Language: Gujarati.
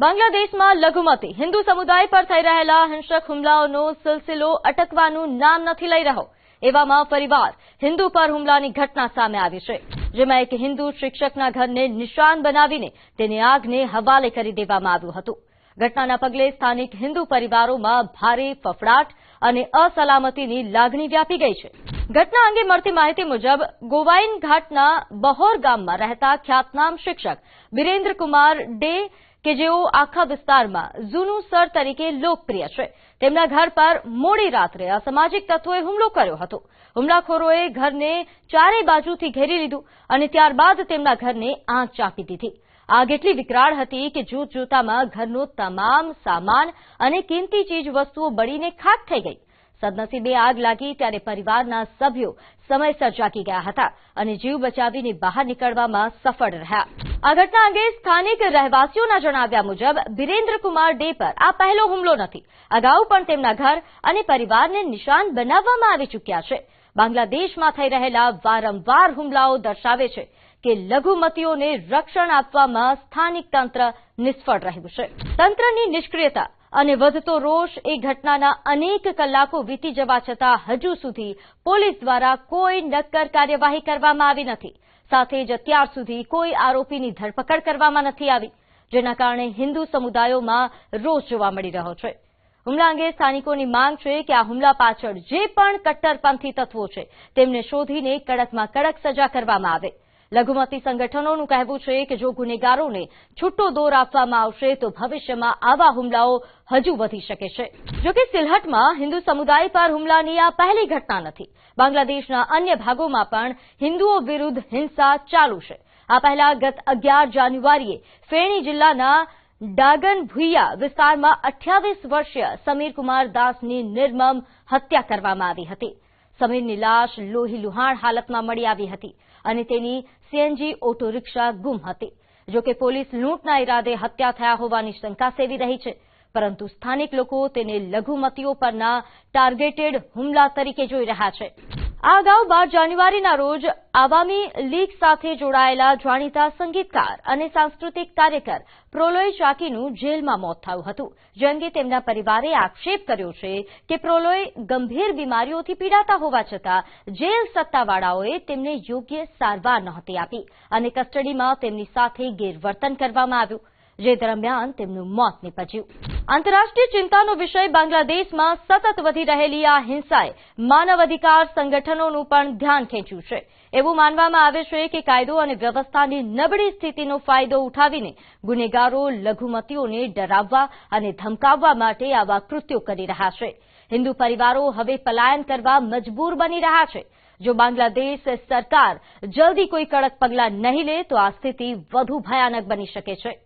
બાંગ્લાદેશમાં લઘુમતી હિન્દુ સમુદાય પર થઈ રહેલા હિંસક હુમલાઓનો સિલસિલો અટકવાનું નામ નથી લઈ રહ્યો. એવામાં ફરીવાર હિન્દુ પર હુમલાની ઘટના સામે આવી છે, જેમાં એક હિન્દુ શિક્ષકના ઘરને નિશાન બનાવીને તેની આગને હવાલે કરી દેવામાં આવ્યું હતું. ઘટનાના પગલે સ્થાનિક હિન્દુ પરિવારોમાં ભારે ફફડાટ અને અસલામતીની લાગણી વ્યાપી ગઈ છે. ઘટના અંગે મળતી માહિતી મુજબ ગોવાઈન ઘાટના બહોર ગામમાં રહેતા ખ્યાતનામ શિક્ષક બિરેન્દ્ર કુમાર ડે કે જેઓ આખા વિસ્તારમાં જૂનું સર તરીકે લોકપ્રિય છે, તેમના ઘર પર મોડી રાત્રે અસામાજિક તત્વોએ હુમલો કર્યો હતો. હુમલાખોરોએ ઘરને ચારે બાજુથી ઘેરી લીધું અને ત્યારબાદ તેમના ઘરને આગ ચાંપી દીધી. આગ એટલી વિકરાળ હતી કે જોતજોતામાં ઘરનો તમામ સામાન અને કિંમતી ચીજ વસ્તુઓ બળીને ખાક થઈ ગઈ. સદનસીબે આગ લાગી ત્યારે પરિવારના સભ્યો સમયસર જાગી ગયા હતા અને જીવ બચાવીને બહાર નીકળવામાં સફળ રહ્યા. આ ઘટના અંગે સ્થાનિક રહેવાસીઓના જણાવ્યા મુજબ બિરેન્દ્ર કુમાર ડે પર આ પહેલો હુમલો નથી. અગાઉ પણ તેમના ઘર અને પરિવારને નિશાન બનાવવામાં આવી ચૂક્યા છે. બાંગ્લાદેશમાં થઈ રહેલા વારંવાર હુમલાઓ દર્શાવે છે કે લઘુમતીઓને રક્ષણ આપવામાં સ્થાનિક તંત્ર નિષ્ફળ રહ્યું છે. તંત્રની નિષ્ક્રિયતા અને વધતો રોષ એ ઘટનાના અનેક કલાકો વીતી જવા છતાં હજુ સુધી પોલીસ દ્વારા કોઈ નક્કર કાર્યવાહી કરવામાં આવી નથી. સાથે જ અત્યાર સુધી કોઈ આરોપીની ધરપકડ કરવામાં નથી આવી, જેના કારણે હિન્દુ સમુદાયોમાં રોષ જોવા મળી રહ્યો છે. હુમલા અંગે સ્થાનિકોની માંગ છે કે આ હુમલા પાછળ જે પણ કટ્ટરપંથી તત્વો છે તેમને શોધીને કડકમાં કડક સજા કરવામાં આવે. લઘુમતી સંગઠનોનું કહેવું છે કે જો ગુનેગારોને છૂટો દોર આપવામાં આવશે તો ભવિષ્યમાં આવા હુમલાઓ હજુ વધી શકે છે. જોકે સિલહટમાં હિન્દુ સમુદાય પર હુમલાની આ પહેલી ઘટના નથી. બાંગ્લાદેશના અન્ય ભાગોમાં પણ હિન્દુઓ વિરુદ્ધ હિંસા ચાલુ છે. આ પહેલા ગત 11 જાન્યુઆરીએ ફેણી જિલ્લાના ડાગન ભુઇયા વિસ્તારમાં 28 વર્ષીય સમીર કુમાર દાસની નિર્મમ હત્યા કરવામાં આવી હતી. સમીરની લાશ લોહી લુહાણ હાલતમાં મળી આવી હતી અને તેની સીએનજી ઓટો રિક્ષા ગુમ હતી. જોકે પોલીસ લૂંટના ઇરાદે હત્યા થયા હોવાની શંકા સેવી રહી છે, પરંતુ સ્થાનિક લોકો તેને લઘુમતીઓ પરના ટાર્ગેટેડ હુમલા તરીકે જોઈ રહ્યા છે. આ અગાઉ 12 જાન્યુઆરીના રોજ આવામી લીગ સાથે જોડાયેલા જાણીતા સંગીતકાર અને સાંસ્કૃતિક કાર્યકર પ્રોલોય ચાકીનું જેલમાં મોત થયું હતું. જે અંગે તેમના પરિવારે આક્ષેપ કર્યો છે કે પ્રોલોય ગંભીર બીમારીઓથી પીડાતા હોવા છતાં જેલ સત્તાવાળાઓએ તેમને યોગ્ય સારવાર નહોતી આપી અને કસ્ટડીમાં તેમની સાથે ગેરવર્તન કરવામાં આવ્યું, જે દરમિયાન તેમનું મોત નીપજ્યું. આંતરરાષ્ટ્રીય ચિંતાનો વિષય બાંગ્લાદેશમાં સતત વધી રહેલી આ હિંસાએ માનવ અધિકાર સંગઠનોનું પણ ધ્યાન ખેંચ્યું છે. એવું માનવામાં આવે છે કે કાયદો અને વ્યવસ્થાની નબળી સ્થિતિનો ફાયદો ઉઠાવીને ગુનેગારો લઘુમતીઓને ડરાવવા અને ધમકાવવા માટે આવા કૃત્યો કરી રહ્યા છે. હિન્દુ પરિવારો હવે પલાયન કરવા મજબૂર બની રહ્યા છે. જો બાંગ્લાદેશ સરકાર જલ્દી કોઈ કડક પગલાં નહીં લે તો આ સ્થિતિ વધુ ભયાનક બની શકે છે.